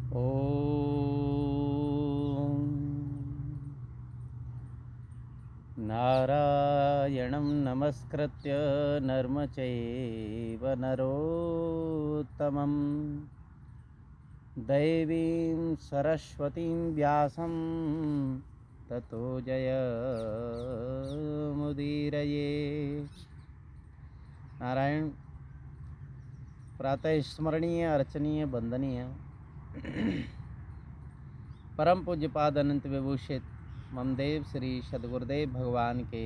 ॐ नारायणं नमस्कृत्य नरं चैव नरोत्तमं देवीं सरस्वतीं व्यासं ततो जयमुदीरये। नारायण प्रातः स्मरणीय, अर्चनीय, वंदनीय परम पूज्यपाद अनंत विभूषित ममदेव श्री सद्गुरुदेव भगवान के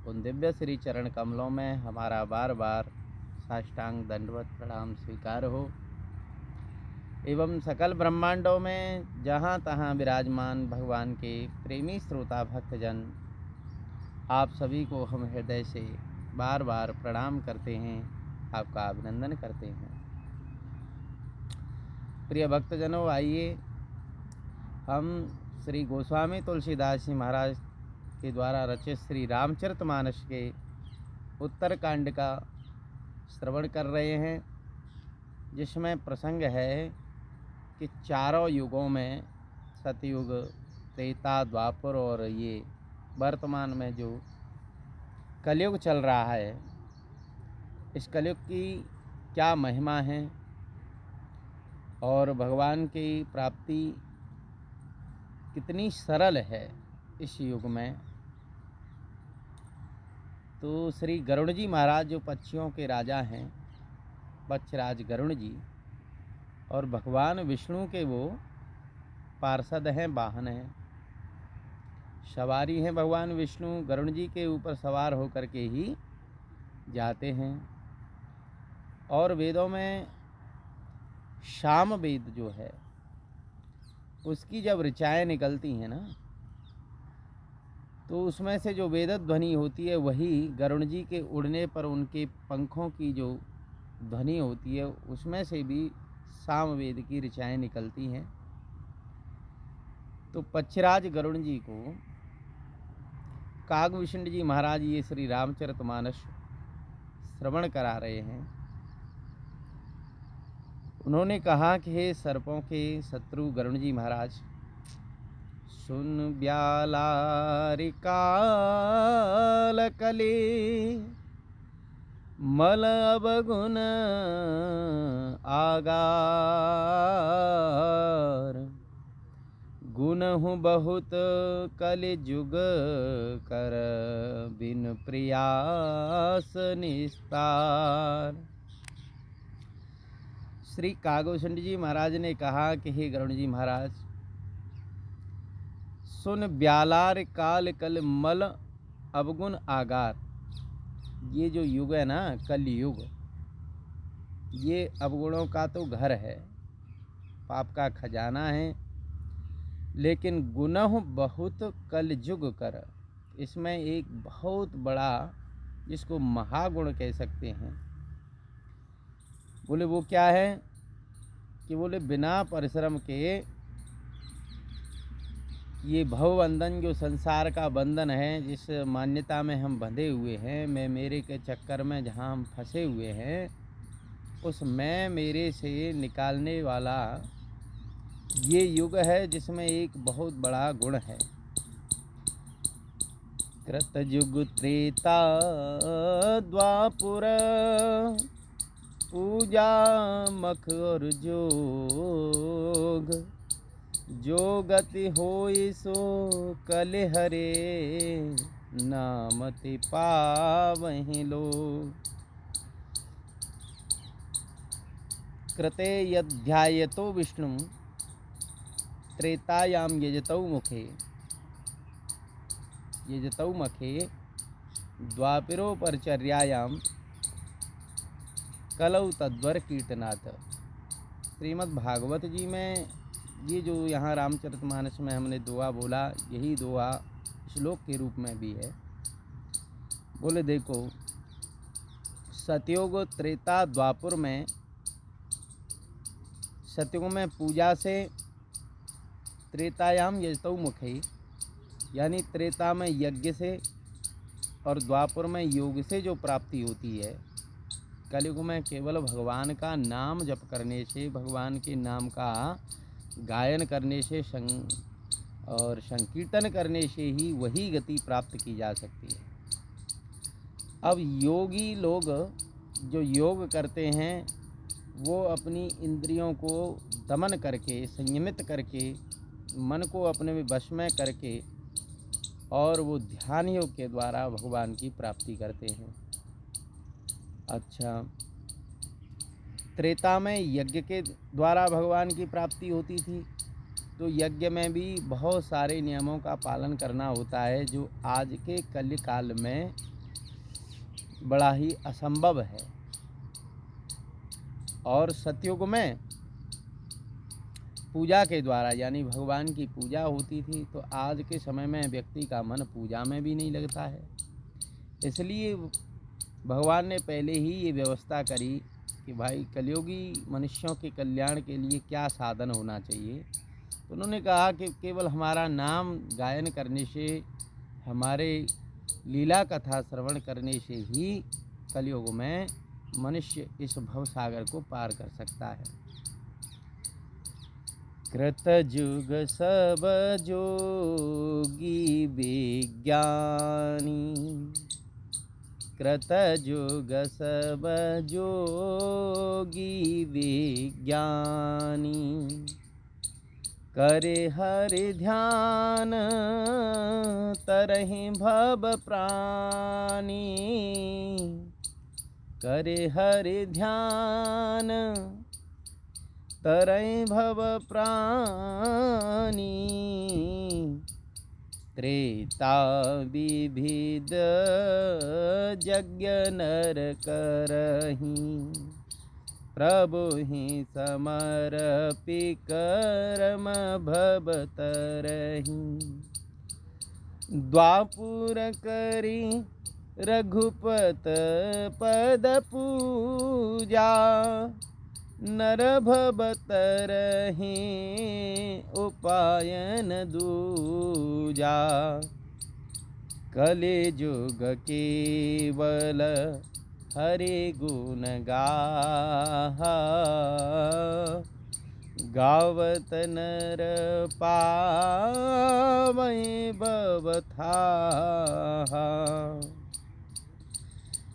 उन दिव्य श्री चरण कमलों में हमारा बार बार साष्टांग दंडवत प्रणाम स्वीकार हो एवं सकल ब्रह्मांडों में जहाँ तहाँ विराजमान भगवान के प्रेमी श्रोता भक्तजन आप सभी को हम हृदय से बार बार प्रणाम करते हैं, आपका अभिनंदन करते हैं। प्रिय भक्तजनों, आइए हम श्री गोस्वामी तुलसीदास जी महाराज के द्वारा रचित श्री रामचरितमानस के उत्तरकांड का श्रवण कर रहे हैं, जिसमें प्रसंग है कि चारों युगों में सतयुग, त्रेता, द्वापर और ये वर्तमान में जो कलयुग चल रहा है, इस कलयुग की क्या महिमा है और भगवान की प्राप्ति कितनी सरल है इस युग में। तो श्री गरुड़ जी महाराज जो पक्षियों के राजा हैं, पक्षराज गरुड़ जी, और भगवान विष्णु के वो पार्षद हैं, वाहन हैं, सवारी हैं। भगवान विष्णु गरुड़ जी के ऊपर सवार होकर के ही जाते हैं। और वेदों में शाम वेद जो है उसकी जब ऋचाएँ निकलती हैं ना, तो उसमें से जो वेद ध्वनि होती है वही गरुड़ जी के उड़ने पर उनके पंखों की जो ध्वनि होती है, उसमें से भी सामवेद की ऋचाएँ निकलती हैं। तो पक्षराज गरुड़ जी को कागभूषण जी महाराज ये श्री रामचरितमानस श्रवण करा रहे हैं। उन्होंने कहा कि हे सर्पों के शत्रु गरुड़ जी महाराज, सुन ब्यालारि काल कली, मल अवगुण आगार, गुणहु बहुत कलि जुग कर, बिन प्रयास निस्तार। श्री कागभूषण जी महाराज ने कहा कि हे गरुड़ जी महाराज, सुन ब्यालार काल कल मल अवगुण आगार। ये जो युग है ना, कल युग, ये अवगुणों का तो घर है, पाप का खजाना है। लेकिन गुनह बहुत कल जुग कर, इसमें एक बहुत बड़ा, जिसको महागुण कह सकते हैं, बोले वो क्या है कि बोले बिना परिश्रम के ये भवबंधन, जो संसार का बंधन है, जिस मान्यता में हम बंधे हुए हैं, मैं मेरे के चक्कर में जहाँ हम फंसे हुए हैं, उस मैं मेरे से निकालने वाला ये युग है, जिसमें एक बहुत बड़ा गुण है। कृतयुग त्रेता द्वापुर, पूजा मख और जोग, जो गति होई सो कलि हरे, नामति पावहि लोग। कृते यध्यायतो विष्णु, त्रेतायां यजतौ मखे, द्वापरो परिचर्यायां कलौ तद्वर कीर्तनाथ। श्रीमद् भागवत जी में ये जो यहाँ रामचरितमानस में हमने दुआ बोला, यही दुआ श्लोक के रूप में भी है। बोले देखो, सतयुग, त्रेता, द्वापर में, सतयुग में पूजा से, त्रेतायाम यजतौ मुखे, यानी त्रेता में यज्ञ से और द्वापर में योग से जो प्राप्ति होती है, कलयुग में केवल भगवान का नाम जप करने से, भगवान के नाम का गायन करने से और संकीर्तन करने से ही वही गति प्राप्त की जा सकती है। अब योगी लोग जो योग करते हैं वो अपनी इंद्रियों को दमन करके, संयमित करके, मन को अपने में वश में करके और वो ध्यान योग के द्वारा भगवान की प्राप्ति करते हैं। अच्छा, त्रेता में यज्ञ के द्वारा भगवान की प्राप्ति होती थी, तो यज्ञ में भी बहुत सारे नियमों का पालन करना होता है जो आज के कलिकाल में बड़ा ही असंभव है। और सतयुग में पूजा के द्वारा यानी भगवान की पूजा होती थी, तो आज के समय में व्यक्ति का मन पूजा में भी नहीं लगता है। इसलिए भगवान ने पहले ही ये व्यवस्था करी कि भाई कलयुगी मनुष्यों के कल्याण के लिए क्या साधन होना चाहिए। तो उन्होंने कहा कि केवल हमारा नाम गायन करने से, हमारे लीला कथा श्रवण करने से ही कलयुग में मनुष्य इस भव सागर को पार कर सकता है। कृतयुग सब जोगी विज्ञानी, कृतयुग सब जोगी विज्ञानी, करे हरि ध्यान तरहि भव प्राणी, करे हरि ध्यान तरहि भव प्राणी, त्रेता विविध यज्ञ नर करहि, प्रभु ही समर्पि कर्म भव तरहि, द्वापुर करी रघुपत पद पूजा, नर भव तरहि उपायन दूजा, कलि जुग केवल हरि गुण गाहा, गावत नर पावै भव थाहा।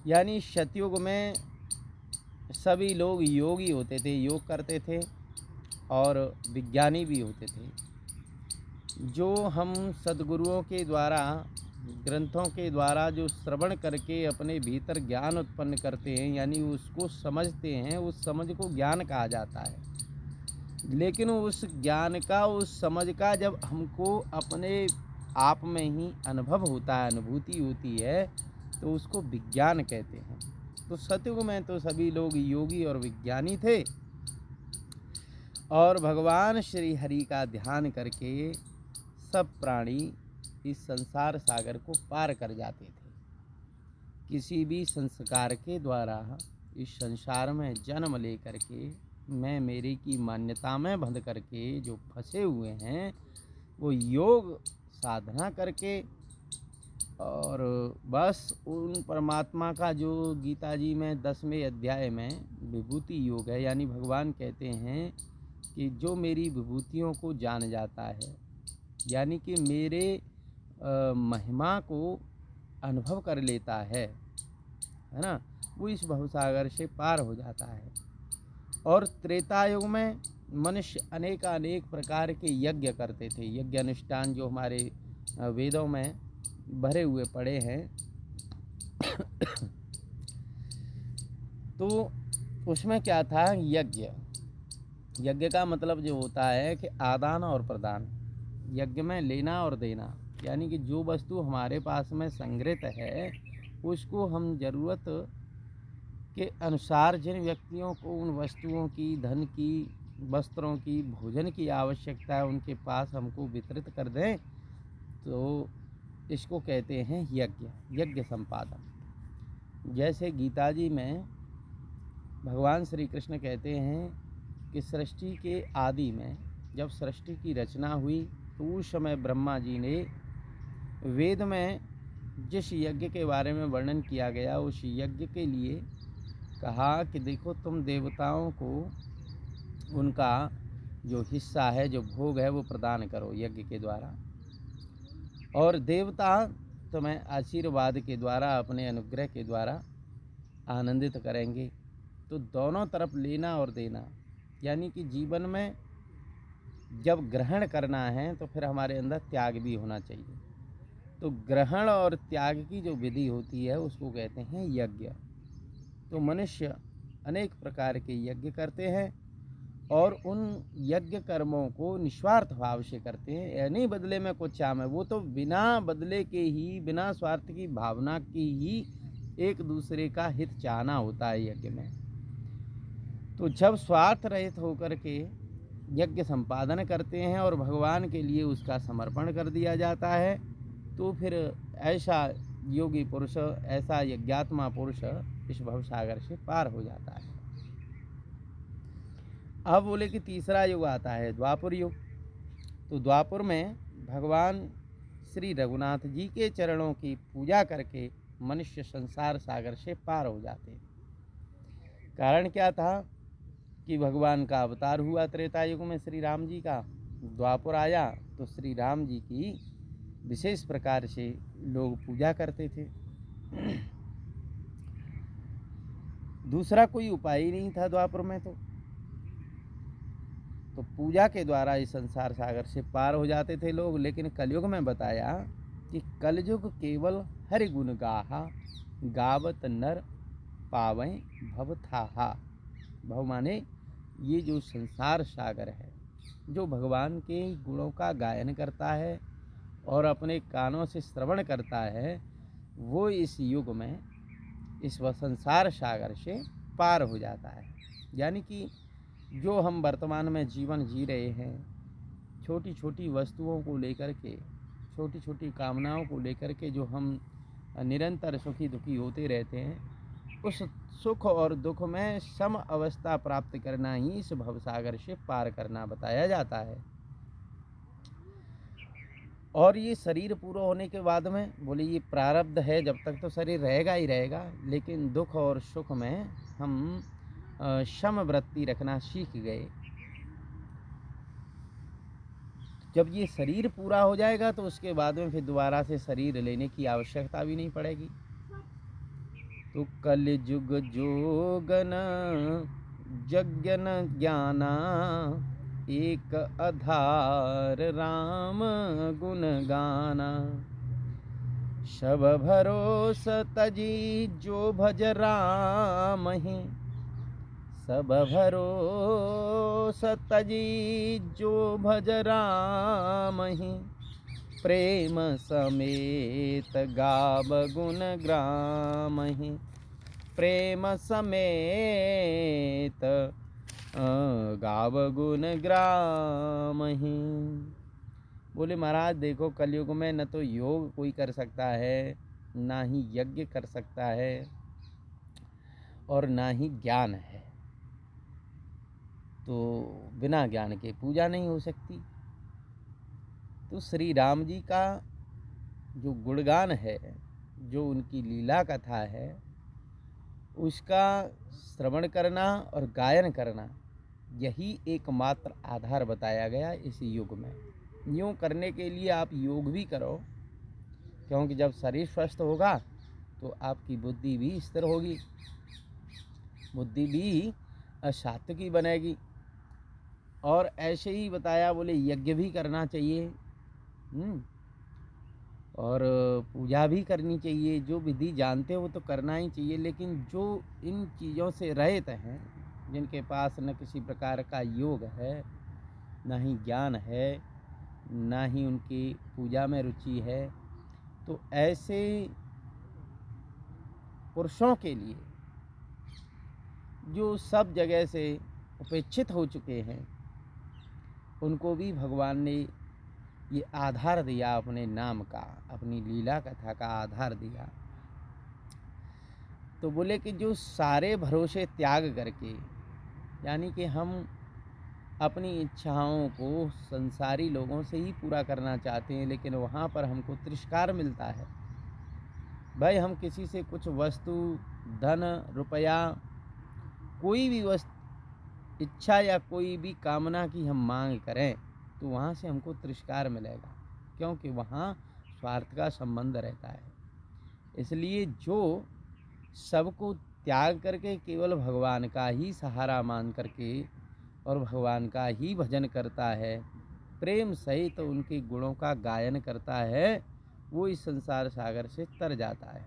यानी सतयुग में सभी लोग योगी होते थे, योग करते थे और विज्ञानी भी होते थे। जो हम सद्गुरुओं के द्वारा, ग्रंथों के द्वारा जो श्रवण करके अपने भीतर ज्ञान उत्पन्न करते हैं, यानी उसको समझते हैं, उस समझ को ज्ञान कहा जाता है। लेकिन उस ज्ञान का, उस समझ का जब हमको अपने आप में ही अनुभव होता है, अनुभूति होती है, तो उसको विज्ञान कहते हैं। तो सतयुग में तो सभी लोग योगी और विज्ञानी थे और भगवान श्री हरि का ध्यान करके सब प्राणी इस संसार सागर को पार कर जाते थे। किसी भी संस्कार के द्वारा इस संसार में जन्म लेकर के मैं मेरी की मान्यता में बंध करके जो फंसे हुए हैं, वो योग साधना करके और बस उन परमात्मा का जो गीता जी में 10वें अध्याय में विभूति योग है, यानी भगवान कहते हैं कि जो मेरी विभूतियों को जान जाता है, यानी कि मेरे महिमा को अनुभव कर लेता है ना, वो इस भवसागर से पार हो जाता है। और त्रेता युग में मनुष्य अनेक प्रकार के यज्ञ करते थे। यज्ञ अनुष्ठान जो हमारे वेदों में भरे हुए पड़े हैं तो उसमें क्या था, यज्ञ। यज्ञ का मतलब जो होता है कि आदान और प्रदान, यज्ञ में लेना और देना, यानी कि जो वस्तु हमारे पास में संग्रहित है उसको हम ज़रूरत के अनुसार जिन व्यक्तियों को उन वस्तुओं की, धन की, वस्त्रों की, भोजन की आवश्यकता है, उनके पास हमको वितरित कर दें, तो इसको कहते हैं यज्ञ, यज्ञ संपादन। जैसे गीता जी में भगवान श्री कृष्ण कहते हैं कि सृष्टि के आदि में जब सृष्टि की रचना हुई तो उस समय ब्रह्मा जी ने वेद में जिस यज्ञ के बारे में वर्णन किया गया, उस यज्ञ के लिए कहा कि देखो तुम देवताओं को उनका जो हिस्सा है, जो भोग है, वो प्रदान करो यज्ञ के द्वारा। और देवता तुम्हें आशीर्वाद के द्वारा, अपने अनुग्रह के द्वारा आनंदित करेंगे। तो दोनों तरफ लेना और देना, यानी कि जीवन में जब ग्रहण करना है तो फिर हमारे अंदर त्याग भी होना चाहिए। तो ग्रहण और त्याग की जो विधि होती है उसको कहते हैं यज्ञ। तो मनुष्य अनेक प्रकार के यज्ञ करते हैं और उन यज्ञ कर्मों को निस्वार्थ भाव से करते हैं, यानी बदले में कुछ चाहे, वो तो बिना बदले के ही, बिना स्वार्थ की भावना की ही एक दूसरे का हित चाहना होता है यज्ञ में। तो जब स्वार्थ रहित होकर के यज्ञ संपादन करते हैं और भगवान के लिए उसका समर्पण कर दिया जाता है, तो फिर ऐसा योगी पुरुष, ऐसा यज्ञात्मा पुरुष इस भवसागर से पार हो जाता है। अब बोले कि तीसरा युग आता है द्वापर युग। तो द्वापर में भगवान श्री रघुनाथ जी के चरणों की पूजा करके मनुष्य संसार सागर से पार हो जाते हैं। कारण क्या था कि भगवान का अवतार हुआ त्रेता युग में श्री राम जी का, द्वापर आया तो श्री राम जी की विशेष प्रकार से लोग पूजा करते थे। दूसरा कोई उपाय ही नहीं था द्वापर में। तो पूजा के द्वारा इस संसार सागर से पार हो जाते थे लोग। लेकिन कलयुग में बताया कि कलयुग केवल हरि गुण गाहा, गावत नर पावै भव थाहा। भव माने ये जो संसार सागर है, जो भगवान के गुणों का गायन करता है और अपने कानों से श्रवण करता है, वो इस युग में इस संसार सागर से पार हो जाता है। यानी कि जो हम वर्तमान में जीवन जी रहे हैं, छोटी छोटी वस्तुओं को लेकर के, छोटी छोटी कामनाओं को लेकर के जो हम निरंतर सुखी दुखी होते रहते हैं, उस सुख और दुख में सम अवस्था प्राप्त करना ही इस भवसागर से पार करना बताया जाता है। और ये शरीर पूरा होने के बाद में बोले ये प्रारब्ध है, जब तक तो शरीर रहेगा ही रहेगा, लेकिन दुख और सुख में हम सम वृत्ति रखना सीख गए। जब ये शरीर पूरा हो जाएगा तो उसके बाद में फिर दोबारा से शरीर लेने की आवश्यकता भी नहीं पड़ेगी। तो कलयुग जोगन जज्ञन ज्ञाना, एक आधार राम गुण गाना। सब भरोस तजी जो भज राम ही, सब भरोस तजी जो भज राम ही। प्रेम समेत गाव गुण ग्राम ही, प्रेम समेत गाव गुण ग्राम ही। बोले महाराज देखो, कलयुग में न तो योग कोई कर सकता है, ना ही यज्ञ कर सकता है, और ना ही ज्ञान है। तो बिना ज्ञान के पूजा नहीं हो सकती। तो श्री राम जी का जो गुणगान है, जो उनकी लीला कथा है, उसका श्रवण करना और गायन करना, यही एकमात्र आधार बताया गया इस युग में। यूँ करने के लिए आप योग भी करो, क्योंकि जब शरीर स्वस्थ होगा तो आपकी बुद्धि भी स्थिर होगी, बुद्धि भी सात्विकी बनेगी। और ऐसे ही बताया, बोले यज्ञ भी करना चाहिए और पूजा भी करनी चाहिए। जो विधि जानते हो वो तो करना ही चाहिए, लेकिन जो इन चीज़ों से रहित हैं, जिनके पास न किसी प्रकार का योग है, ना ही ज्ञान है, ना ही उनकी पूजा में रुचि है, तो ऐसे पुरुषों के लिए जो सब जगह से उपेक्षित हो चुके हैं, उनको भी भगवान ने ये आधार दिया, अपने नाम का, अपनी लीला कथा का आधार दिया। तो बोले कि जो सारे भरोसे त्याग करके, यानी कि हम अपनी इच्छाओं को संसारी लोगों से ही पूरा करना चाहते हैं, लेकिन वहाँ पर हमको तिरस्कार मिलता है। भाई हम किसी से कुछ वस्तु, धन, रुपया, कोई भी वस्तु इच्छा या कोई भी कामना की हम मांग करें तो वहाँ से हमको तिरस्कार मिलेगा, क्योंकि वहाँ स्वार्थ का संबंध रहता है। इसलिए जो सबको त्याग करके केवल भगवान का ही सहारा मान करके और भगवान का ही भजन करता है, प्रेम सहित तो उनके गुणों का गायन करता है, वो इस संसार सागर से तर जाता है।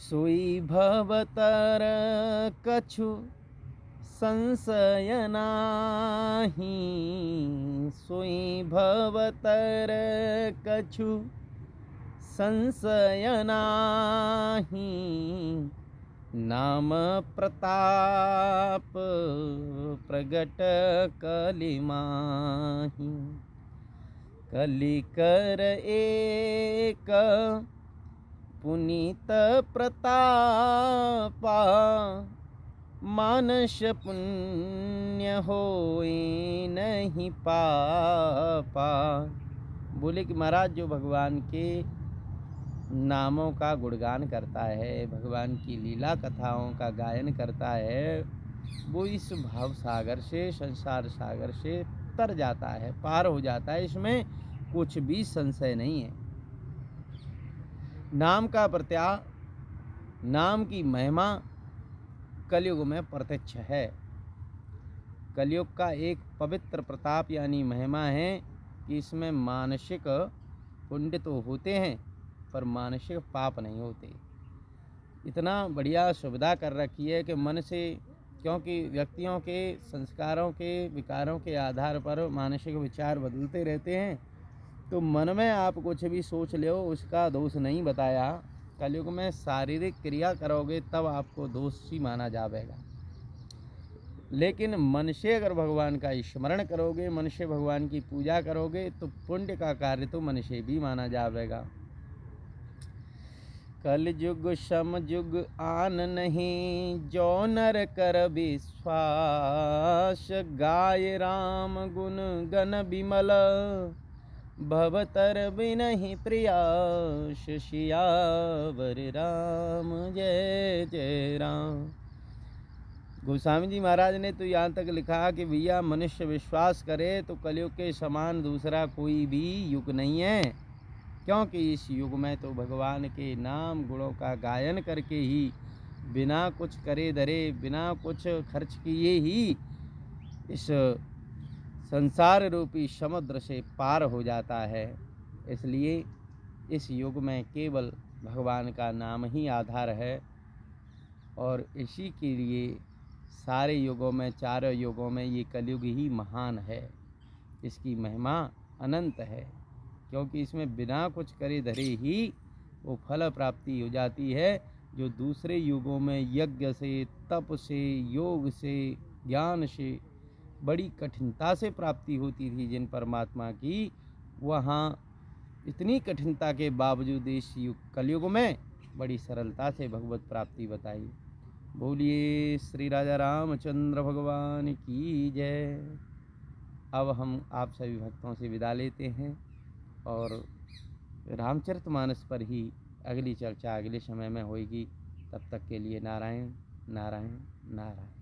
सोई भवतर कछु संशय नाही, सोई भवतर कछु संशय नाही, नाम प्रताप प्रगट कलि माही। कलि कर एक पुनीत प्रतापा, मानस पुण्य होए नहीं पापा। बोले कि महाराज जो भगवान के नामों का गुणगान करता है, भगवान की लीला कथाओं का गायन करता है, वो इस भाव सागर से, संसार सागर से तर जाता है, पार हो जाता है। इसमें कुछ भी संशय नहीं है। नाम का प्रत्याह, नाम की महिमा कलयुग में प्रत्यक्ष है। कलयुग का एक पवित्र प्रताप यानी महिमा है कि इसमें मानसिक पुण्य तो होते हैं पर मानसिक पाप नहीं होते। इतना बढ़िया सुविधा कर रखी है कि मन से, क्योंकि व्यक्तियों के संस्कारों के विकारों के आधार पर मानसिक विचार बदलते रहते हैं, तो मन में आप कुछ भी सोच लो उसका दोष नहीं बताया। कलयुग में शारीरिक क्रिया करोगे तब आपको दोषी माना जाएगा, लेकिन मन से अगर भगवान का स्मरण करोगे, मन से भगवान की पूजा करोगे तो पुण्य का कार्य तो मन से भी माना जाएगा। कल युग सम युग आन नहीं, जो नर कर विश्वास, गाय राम गुण गण विमल, भवतर बिनहि प्रियास, सियावर राम जय जय राम। गोस्वामी जी महाराज ने तो यहाँ तक लिखा कि भैया मनुष्य विश्वास करे तो कलयुग के समान दूसरा कोई भी युग नहीं है, क्योंकि इस युग में तो भगवान के नाम गुणों का गायन करके ही बिना कुछ करे धरे, बिना कुछ खर्च किए ही इस संसार रूपी समुद्र से पार हो जाता है। इसलिए इस युग में केवल भगवान का नाम ही आधार है, और इसी के लिए सारे युगों में, चारों युगों में ये कलयुग ही महान है। इसकी महिमा अनंत है, क्योंकि इसमें बिना कुछ करे धरे ही वो फल प्राप्ति हो जाती है, जो दूसरे युगों में यज्ञ से, तप से, योग से, ज्ञान से बड़ी कठिनता से प्राप्ति होती थी जिन परमात्मा की, वहाँ इतनी कठिनता के बावजूद इस कलयुग में बड़ी सरलता से भगवत प्राप्ति बताई। बोलिए श्री राजा रामचंद्र भगवान की जय। अब हम आप सभी भक्तों से विदा लेते हैं और रामचरितमानस पर ही अगली चर्चा अगले समय में होगी। तब तक के लिए नारायण नारायण नारायण।